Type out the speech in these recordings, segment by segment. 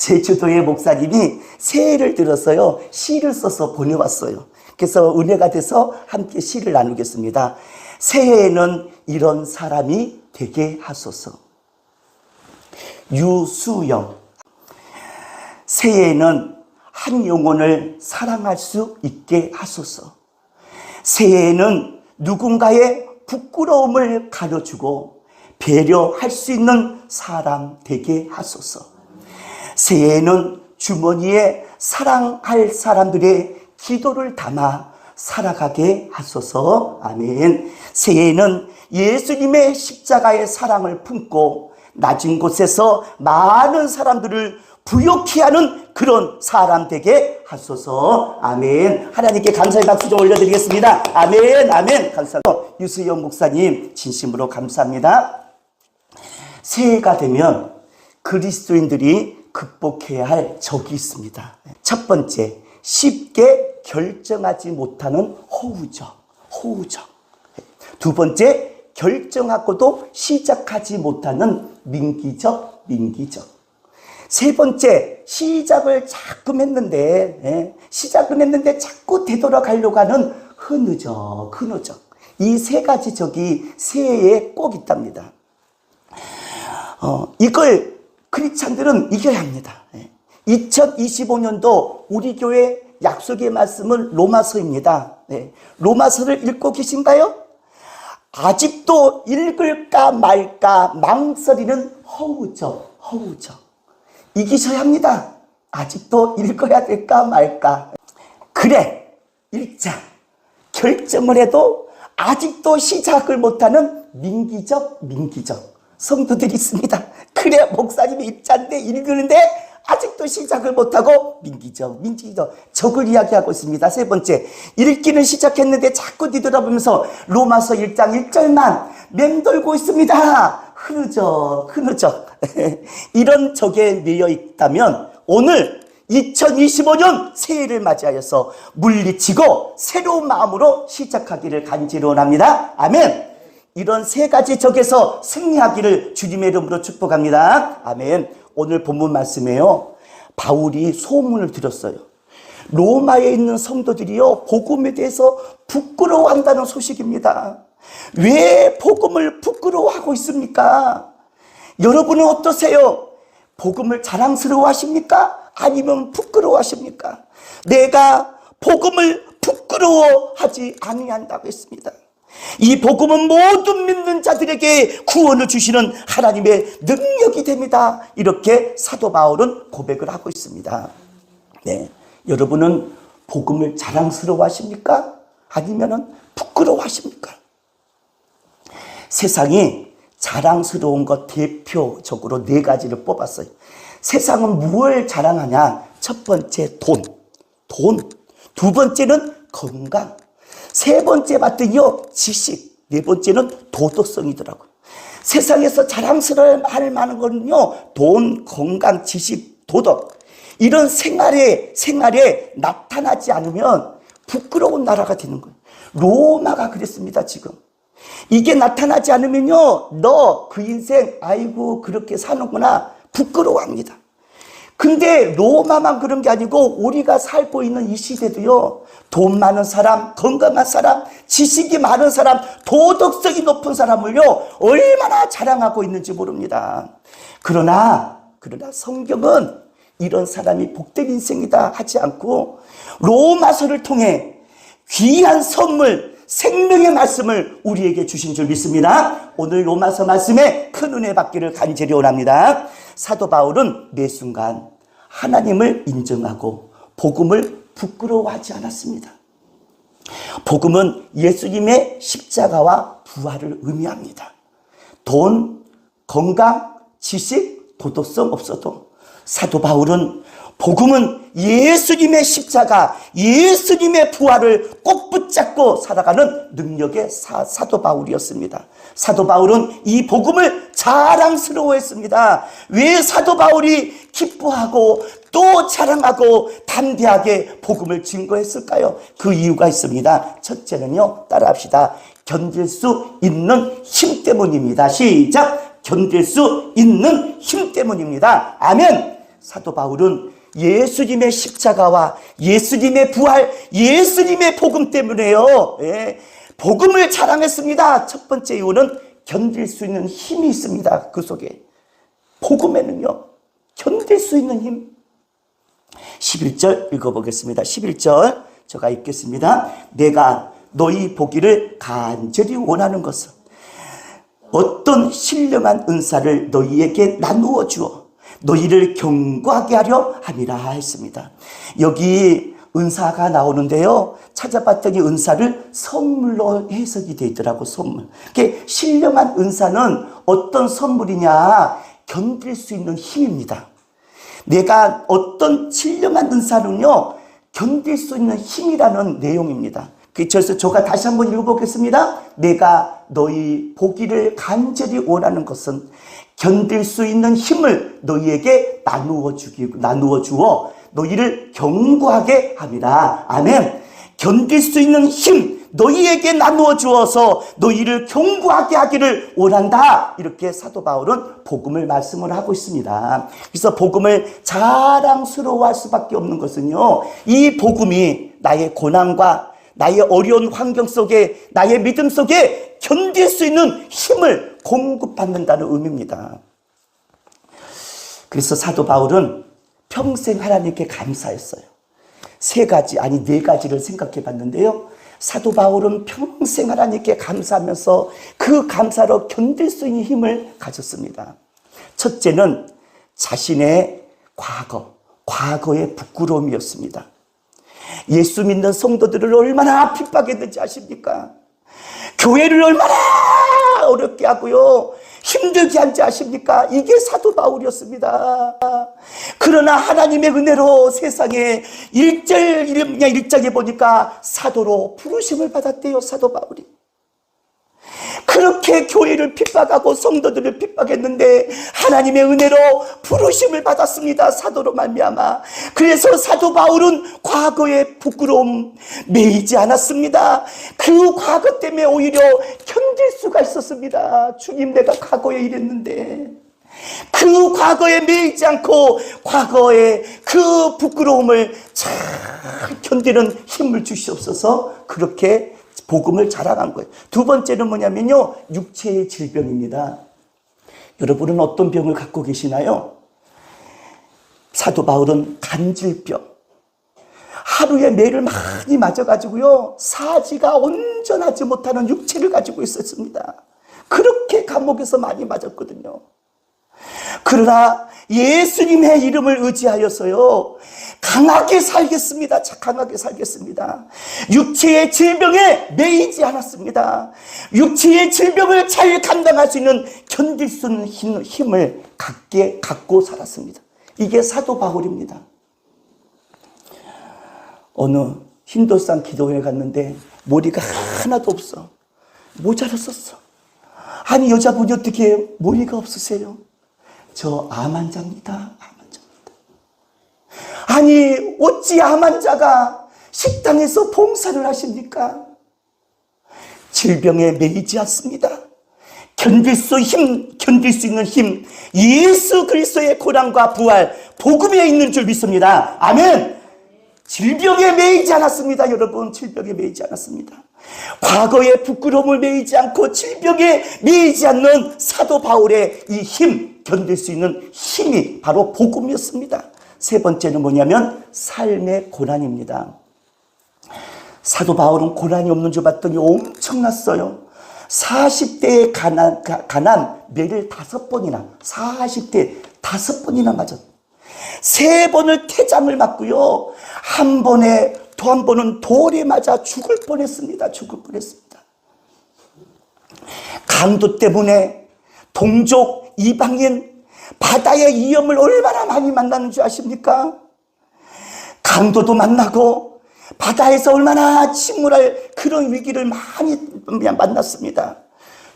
제주도의 목사님이 새해를 들어서요, 시를 써서 보내왔어요. 그래서 은혜가 돼서 함께 시를 나누겠습니다. 새해에는 이런 사람이 되게 하소서. 유수영. 새해에는 한 영혼을 사랑할 수 있게 하소서. 새해에는 누군가의 부끄러움을 가려주고 배려할 수 있는 사람 되게 하소서. 새해에는 주머니에 사랑할 사람들의 기도를 담아 살아가게 하소서. 아멘. 새해에는 예수님의 십자가의 사랑을 품고 낮은 곳에서 많은 사람들을 부욕케 하는 그런 사람 되게 하소서. 아멘. 하나님께 감사의 박수 좀 올려드리겠습니다. 아멘. 아멘. 감사합니다. 유수영 목사님 진심으로 감사합니다. 새해가 되면 그리스도인들이 극복해야 할 적이 있습니다. 첫 번째, 쉽게 결정하지 못하는 호우적. 두 번째, 결정하고도 시작하지 못하는 민기적. 세 번째, 시작은 했는데 자꾸 되돌아가려고 하는 흐느적. 이 세 가지 적이 새해에 꼭 있답니다. 이걸 크리스찬들은 이겨야 합니다. 2025년도 우리 교회 약속의 말씀은 로마서입니다. 로마서를 읽고 계신가요? 아직도 읽을까 말까 망설이는 허우적. 이기셔야 합니다. 아직도 읽어야 될까 말까. 그래, 읽자. 결정을 해도 아직도 시작을 못하는 민기적. 성도들이 있습니다. 그래, 목사님이 읽자는데 읽는데 아직도 시작을 못하고 민기적. 적을 이야기하고 있습니다. 세 번째, 읽기는 시작했는데 자꾸 뒤돌아보면서 로마서 1장 1절만 맴돌고 있습니다. 흐느적. 이런 적에 매여 있다면 오늘 2025년 새해를 맞이하여서 물리치고 새로운 마음으로 시작하기를 간절히 원합니다. 아멘. 이런 세 가지 적에서 승리하기를 주님의 이름으로 축복합니다. 아멘. 오늘 본문 말씀에요, 바울이 소문을 들었어요. 로마에 있는 성도들이요, 복음에 대해서 부끄러워한다는 소식입니다. 왜 복음을 부끄러워하고 있습니까? 여러분은 어떠세요? 복음을 자랑스러워하십니까? 아니면 부끄러워하십니까? 내가 복음을 부끄러워하지 아니한다고 했습니다. 이 복음은 모든 믿는 자들에게 구원을 주시는 하나님의 능력이 됩니다. 이렇게 사도 바울은 고백을 하고 있습니다. 네, 여러분은 복음을 자랑스러워하십니까? 아니면 부끄러워하십니까? 세상이 자랑스러운 것 대표적으로 네 가지를 뽑았어요. 세상은 무엇을 자랑하냐? 첫 번째, 돈. 두 번째는 건강. 세 번째 봤더니요, 지식. 네 번째는 도덕성이더라고요. 세상에서 자랑스러워할 만한 거는요, 돈, 건강, 지식, 도덕. 이런 생활에 나타나지 않으면 부끄러운 나라가 되는 거예요. 로마가 그랬습니다, 지금. 이게 나타나지 않으면요, 너 그 인생 아이고 그렇게 사는구나 부끄러워합니다. 근데 로마만 그런 게 아니고 우리가 살고 있는 이 시대도요, 돈 많은 사람, 건강한 사람, 지식이 많은 사람, 도덕성이 높은 사람을요 얼마나 자랑하고 있는지 모릅니다. 그러나 성경은 이런 사람이 복된 인생이다 하지 않고 로마서를 통해 귀한 선물, 생명의 말씀을 우리에게 주신 줄 믿습니다. 오늘 로마서 말씀에 큰 은혜 받기를 간절히 원합니다. 사도 바울은 매 순간 하나님을 인정하고 복음을 부끄러워하지 않았습니다. 복음은 예수님의 십자가와 부활을 의미합니다. 돈, 건강, 지식, 도덕성 없어도 사도 바울은 복음은 예수님의 십자가, 예수님의 부활을 꼭 붙잡고 살아가는 능력의 사도 바울이었습니다. 사도 바울은 이 복음을 자랑스러워했습니다. 왜 사도 바울이 기뻐하고 또 자랑하고 담대하게 복음을 증거했을까요? 그 이유가 있습니다. 첫째는요, 따라합시다. 견딜 수 있는 힘 때문입니다. 시작! 견딜 수 있는 힘 때문입니다. 아멘! 사도 바울은 예수님의 십자가와 예수님의 부활, 예수님의 복음 때문에요. 예, 복음을 자랑했습니다. 첫 번째 이유는 견딜 수 있는 힘이 있습니다. 그 속에. 복음에는요, 견딜 수 있는 힘. 11절 읽어보겠습니다. 11절 제가 읽겠습니다. 내가 너희 보기를 간절히 원하는 것은 어떤 신령한 은사를 너희에게 나누어 주어 너희를 견고하게 하려 함이라 했습니다. 여기 은사가 나오는데요, 찾아봤더니 은사를 선물로 해석이 되어 있더라고. 선물. 신령한 은사는 어떤 선물이냐? 견딜 수 있는 힘입니다. 내가 어떤 신령한 은사는요, 견딜 수 있는 힘이라는 내용입니다. 그래서 제가 다시 한번 읽어보겠습니다. 내가 너희 보기를 간절히 원하는 것은 견딜 수 있는 힘을 너희에게 나누어 주어 너희를 견고하게 함이라. 아멘. 견딜 수 있는 힘 너희에게 나누어 주어서 너희를 견고하게 하기를 원한다. 이렇게 사도 바울은 복음을 말씀을 하고 있습니다. 그래서 복음을 자랑스러워할 수밖에 없는 것은요, 이 복음이 나의 고난과 나의 어려운 환경 속에, 나의 믿음 속에 견딜 수 있는 힘을 공급받는다는 의미입니다. 그래서 사도 바울은 평생 하나님께 감사했어요. 네 가지를 생각해 봤는데요. 사도 바울은 평생 하나님께 감사하면서 그 감사로 견딜 수 있는 힘을 가졌습니다. 첫째는 자신의 과거의 부끄러움이었습니다. 예수 믿는 성도들을 얼마나 핍박했는지 아십니까? 교회를 얼마나 어렵게 하고요, 힘들게 한지 아십니까? 이게 사도 바울이었습니다. 그러나 하나님의 은혜로 세상에 1장에 보니까 사도로 부르심을 받았대요. 사도 바울이. 그렇게 교회를 핍박하고 성도들을 핍박했는데 하나님의 은혜로 부르심을 받았습니다. 사도로 말미암아. 그래서 사도 바울은 과거의 부끄러움 매이지 않았습니다. 그 과거 때문에 오히려 견딜 수가 있었습니다. 주님, 내가 과거에 이랬는데. 그 과거에 매이지 않고 과거의 그 부끄러움을 잘 견디는 힘을 주시옵소서. 그렇게 복음을 자랑한 거예요. 두 번째는 뭐냐면요, 육체의 질병입니다. 여러분은 어떤 병을 갖고 계시나요? 사도 바울은 간질병, 하루에 매를 많이 맞아가지고요, 사지가 온전하지 못하는 육체를 가지고 있었습니다. 그렇게 감옥에서 많이 맞았거든요. 그러나 예수님의 이름을 의지하여서요, 강하게 살겠습니다. 강하게 살겠습니다. 육체의 질병에 매이지 않았습니다. 육체의 질병을 잘 감당할 수 있는, 견딜 수 있는 힘을 갖고 살았습니다. 이게 사도 바울입니다. 어느 힌두산 기도회에 갔는데 머리가 하나도 없어. 모자를 썼어. 아니, 여자분이 어떻게 해요? 머리가 없으세요? 저 암 환자입니다. 암 환자입니다. 아니, 어찌 암 환자가 식당에서 봉사를 하십니까? 질병에 매이지 않습니다. 견딜 수 있는 힘, 예수 그리스도의 고난과 부활, 복음에 있는 줄 믿습니다. 아멘. 질병에 매이지 않았습니다. 여러분, 질병에 매이지 않았습니다. 과거의 부끄러움을 매이지 않고 질병에 매이지 않는 사도 바울의 이 힘, 견딜 수 있는 힘이 바로 복음이었습니다. 세 번째는 뭐냐면 삶의 고난입니다. 사도 바울은 고난이 없는 줄 봤더니 엄청났어요. 40대에 가난 매를 5번이나, 40대 5번이나 맞았. 3번을 태장을 맞고요, 또 한 번은 돌에 맞아 죽을 뻔했습니다. 강도 때문에 동족, 이방인, 바다의 위험을 얼마나 많이 만나는 줄 아십니까? 강도도 만나고 바다에서 얼마나 침몰할 그런 위기를 많이 만났습니다.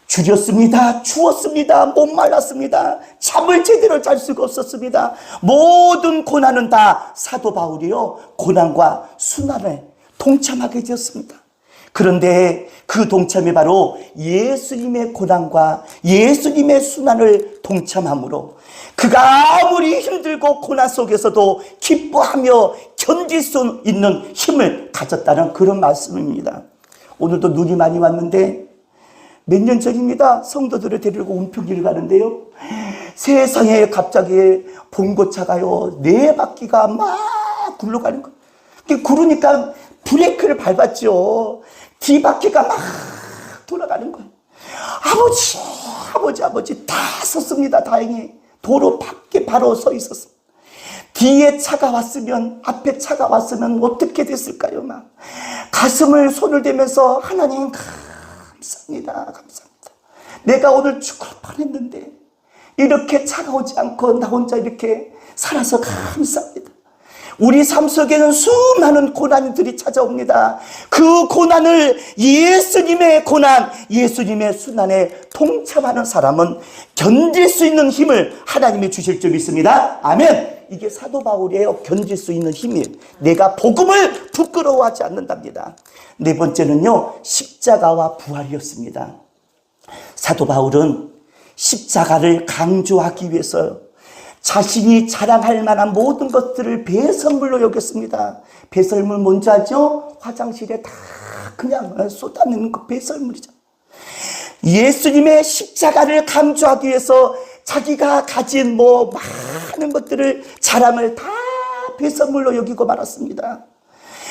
줄였습니다. 추웠습니다. 목말랐습니다. 잠을 제대로 잘 수가 없었습니다. 모든 고난은 다 사도 바울이요, 고난과 순환에 동참하게 되었습니다. 그런데 그 동참이 바로 예수님의 고난과 예수님의 순환을 동참함으로 그가 아무리 힘들고 고난 속에서도 기뻐하며 견딜 수 있는 힘을 가졌다는 그런 말씀입니다. 오늘도 눈이 많이 왔는데 몇 년 전입니다. 성도들을 데리고 은평리를 가는데요. 세상에 갑자기 봉고차가요 4바퀴가 막 굴러가는 거예요. 그러니까 브레이크를 밟았죠. 뒤바퀴가 막 돌아가는 거예요. 아버지 다 섰습니다. 다행히 도로 밖에 바로 서 있었습니다. 뒤에 차가 왔으면, 앞에 차가 왔으면 어떻게 됐을까요? 막 가슴을 손을 대면서 하나님 감사합니다. 내가 오늘 죽을 뻔했는데 이렇게 차가 오지 않고 나 혼자 이렇게 살아서 감사합니다. 우리 삶 속에는 수많은 고난들이 찾아옵니다. 그 고난을 예수님의 고난, 예수님의 순환에 동참하는 사람은 견딜 수 있는 힘을 하나님이 주실 줄 믿습니다. 아멘. 이게 사도 바울이에요. 견딜 수 있는 힘이에요. 내가 복음을 부끄러워하지 않는답니다. 네 번째는요, 십자가와 부활이었습니다. 사도 바울은 십자가를 강조하기 위해서 자신이 자랑할 만한 모든 것들을 배설물로 여겼습니다. 배설물 뭔지 아죠? 화장실에 다 그냥 쏟아내는 거 배설물이죠. 예수님의 십자가를 강조하기 위해서 자기가 가진 많은 것들을 자랑을 다 배설물로 여기고 말았습니다.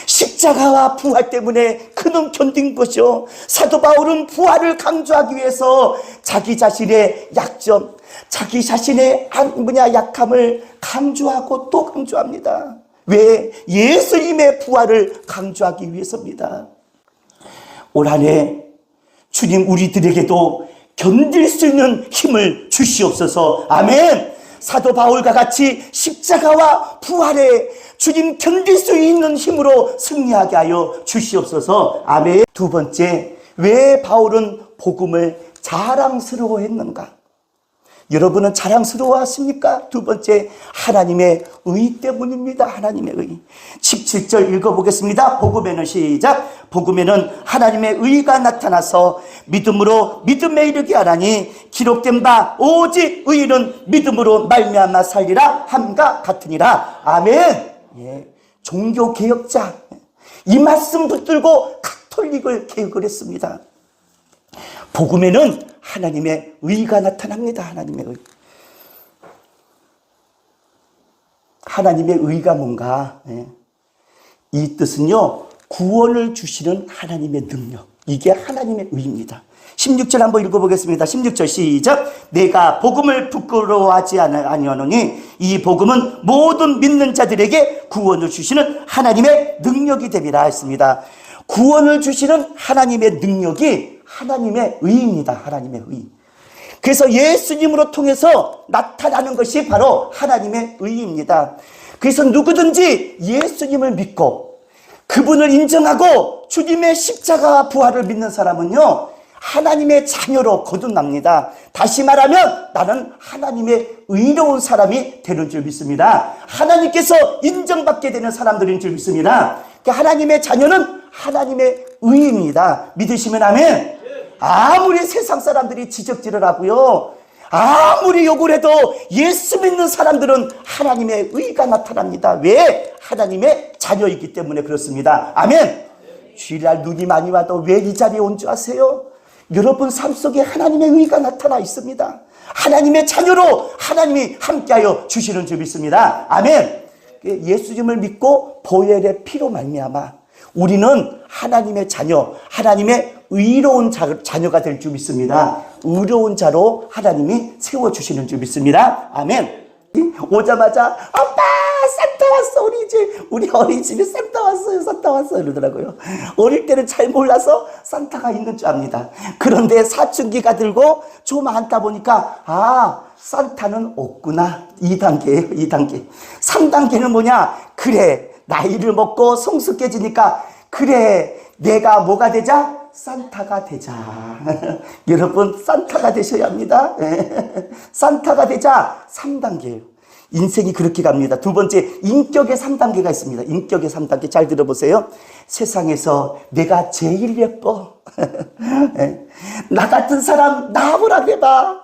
십자가와 부활 때문에 그는 견딘 것이요. 사도 바울은 부활을 강조하기 위해서 자기 자신의 약점, 자기 자신의 약함을 강조하고 또 강조합니다. 왜? 예수님의 부활을 강조하기 위해서입니다. 올 한 해 주님 우리들에게도 견딜 수 있는 힘을 주시옵소서. 아멘. 사도 바울과 같이 십자가와 부활에 주님 견딜 수 있는 힘으로 승리하게 하여 주시옵소서. 아멘. 두 번째, 왜 바울은 복음을 자랑스러워했는가? 여러분은 자랑스러워하십니까? 두 번째, 하나님의 의 때문입니다. 하나님의 의. 17절 읽어보겠습니다. 복음에는 시작. 복음에는 하나님의 의가 나타나서 믿음으로 믿음에 이르게 하라니 기록된 바 오직 의인은 믿음으로 말미암아 살리라 함과 같으니라. 아멘. 예. 종교개혁자 이 말씀 붙들고 가톨릭을 개혁을 했습니다. 복음에는 하나님의 의가 나타납니다. 하나님의 의. 하나님의 의가 뭔가? 예. 이 뜻은요, 구원을 주시는 하나님의 능력. 이게 하나님의 의입니다. 16절 한번 읽어보겠습니다. 16절 시작. 내가 복음을 부끄러워하지 아니하노니 이 복음은 모든 믿는 자들에게 구원을 주시는 하나님의 능력이 됨이라 했습니다. 구원을 주시는 하나님의 능력이 하나님의 의입니다. 하나님의 의. 그래서 예수님으로 통해서 나타나는 것이 바로 하나님의 의입니다. 그래서 누구든지 예수님을 믿고 그분을 인정하고 주님의 십자가와 부활을 믿는 사람은요, 하나님의 자녀로 거듭납니다. 다시 말하면 나는 하나님의 의로운 사람이 되는 줄 믿습니다. 하나님께서 인정받게 되는 사람들인 줄 믿습니다. 하나님의 자녀는 하나님의 의입니다. 믿으시면 아멘. 아무리 세상 사람들이 지적질을 하고요, 아무리 욕을 해도 예수 믿는 사람들은 하나님의 의가 나타납니다. 왜? 하나님의 자녀이기 때문에 그렇습니다. 아멘. 주일날 눈이 많이 와도 왜 이 자리에 온 줄 아세요? 여러분 삶 속에 하나님의 의가 나타나 있습니다. 하나님의 자녀로 하나님이 함께하여 주시는 줄 믿습니다. 아멘. 예수님을 믿고 보혈의 피로 말미암아 우리는 하나님의 자녀, 하나님의 의로운 자녀가 될 줄 믿습니다. 의로운 자로 하나님이 세워주시는 줄 믿습니다. 아멘. 오자마자 아빠 산타 왔어. 우리 어린이집에 산타 왔어요. 산타 왔어요. 이러더라고요. 어릴 때는 잘 몰라서 산타가 있는 줄 압니다. 그런데 사춘기가 들고 좀 앉다 보니까 산타는 없구나. 2단계예요. 2단계. 3단계는 뭐냐? 그래, 나이를 먹고 성숙해지니까 그래, 내가 뭐가 되자? 산타가 되자. 여러분 산타가 되셔야 합니다. 산타가 되자 3단계예요. 인생이 그렇게 갑니다. 두 번째, 인격의 3단계가 있습니다. 인격의 3단계 잘 들어보세요. 세상에서 내가 제일 예뻐. 나 같은 사람 나보라 그래봐.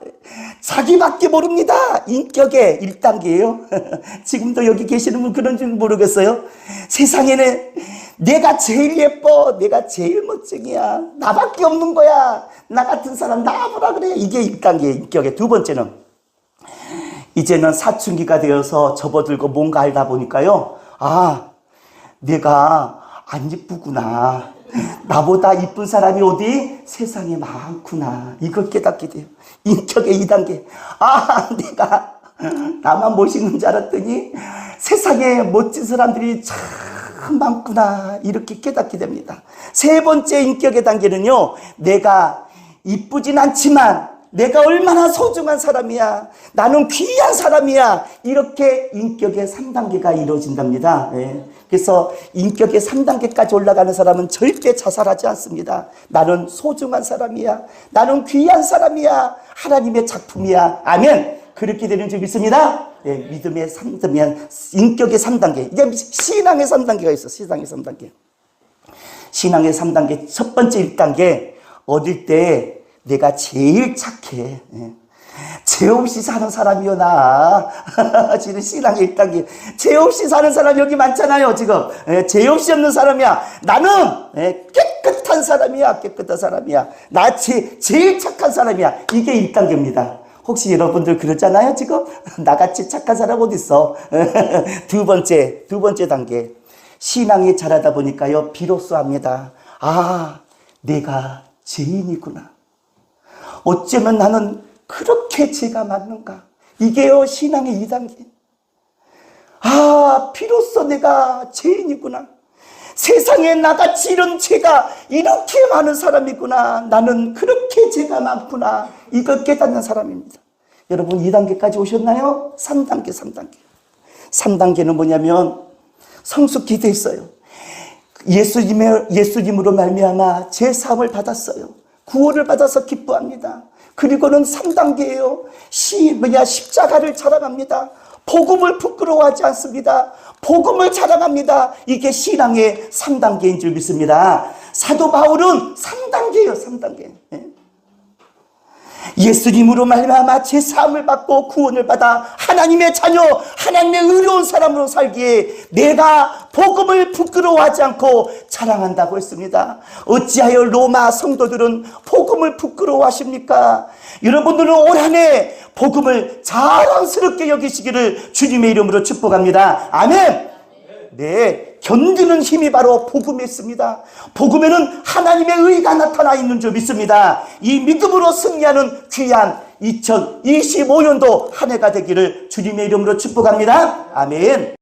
자기밖에 모릅니다. 인격의 1단계예요. 지금도 여기 계시는 분 그런 줄 모르겠어요. 세상에는 내가 제일 예뻐. 내가 제일 멋쟁이야. 나밖에 없는 거야. 나 같은 사람 나보라 그래. 이게 1단계 인격의. 두 번째는 이제는 사춘기가 되어서 접어들고 뭔가 알다 보니까요. 아, 내가 안 이쁘구나. 나보다 이쁜 사람이 어디 세상에 많구나. 이걸 깨닫게 돼요. 인격의 2단계. 아, 내가 나만 멋있는 줄 알았더니 세상에 멋진 사람들이 참 많구나. 이렇게 깨닫게 됩니다. 세 번째 인격의 단계는요. 내가 이쁘진 않지만 내가 얼마나 소중한 사람이야. 나는 귀한 사람이야. 이렇게 인격의 3단계가 이루어진답니다. 네. 그래서 인격의 3단계까지 올라가는 사람은 절대 자살하지 않습니다. 나는 소중한 사람이야. 나는 귀한 사람이야. 하나님의 작품이야. 아멘. 그렇게 되는 줄 믿습니다. 네. 믿음의 3단계, 인격의 3단계. 이제 신앙의 3단계가 있어. 신앙의 3단계. 신앙의 3단계. 첫 번째 1단계. 어릴 때 내가 제일 착해. 죄 없이 사는 사람이요, 나. 지금 신앙의 1단계. 죄 없이 사는 사람 여기 많잖아요, 지금. 죄 없이 없는 사람이야. 나는 깨끗한 사람이야, 깨끗한 사람이야. 나 제일 착한 사람이야. 이게 1단계입니다. 혹시 여러분들 그러잖아요, 지금? 나같이 착한 사람 어디 있어? 두 번째 단계. 신앙이 자라다 보니까요, 비로소 합니다. 아, 내가 죄인이구나. 어쩌면 나는 그렇게 죄가 많은가. 이게요, 신앙의 2단계. 아, 비로소 내가 죄인이구나. 세상에 나같이 이런 죄가 이렇게 많은 사람이구나. 나는 그렇게 죄가 많구나. 이걸 깨닫는 사람입니다. 여러분 2단계까지 오셨나요? 3단계. 3단계는 뭐냐면 성숙히 됐어요. 예수님으로 말미암아 제 사함을 받았어요. 구원을 받아서 기뻐합니다. 그리고는 3단계예요. 십자가를 자랑합니다. 복음을 부끄러워하지 않습니다. 복음을 자랑합니다. 이게 신앙의 3단계인 줄 믿습니다. 사도 바울은 3단계예요. 3단계. 예수님으로 말미암아 제 사함을 받고 구원을 받아 하나님의 자녀, 하나님의 의로운 사람으로 살기에 내가 복음을 부끄러워하지 않고 자랑한다고 했습니다. 어찌하여 로마 성도들은 복음을 부끄러워하십니까? 여러분들은 올 한 해 복음을 자랑스럽게 여기시기를 주님의 이름으로 축복합니다. 아멘. 네, 견디는 힘이 바로 복음에 있습니다. 복음에는 하나님의 의가 나타나 있는 줄 믿습니다. 이 믿음으로 승리하는 귀한 2025년도 한 해가 되기를 주님의 이름으로 축복합니다. 아멘.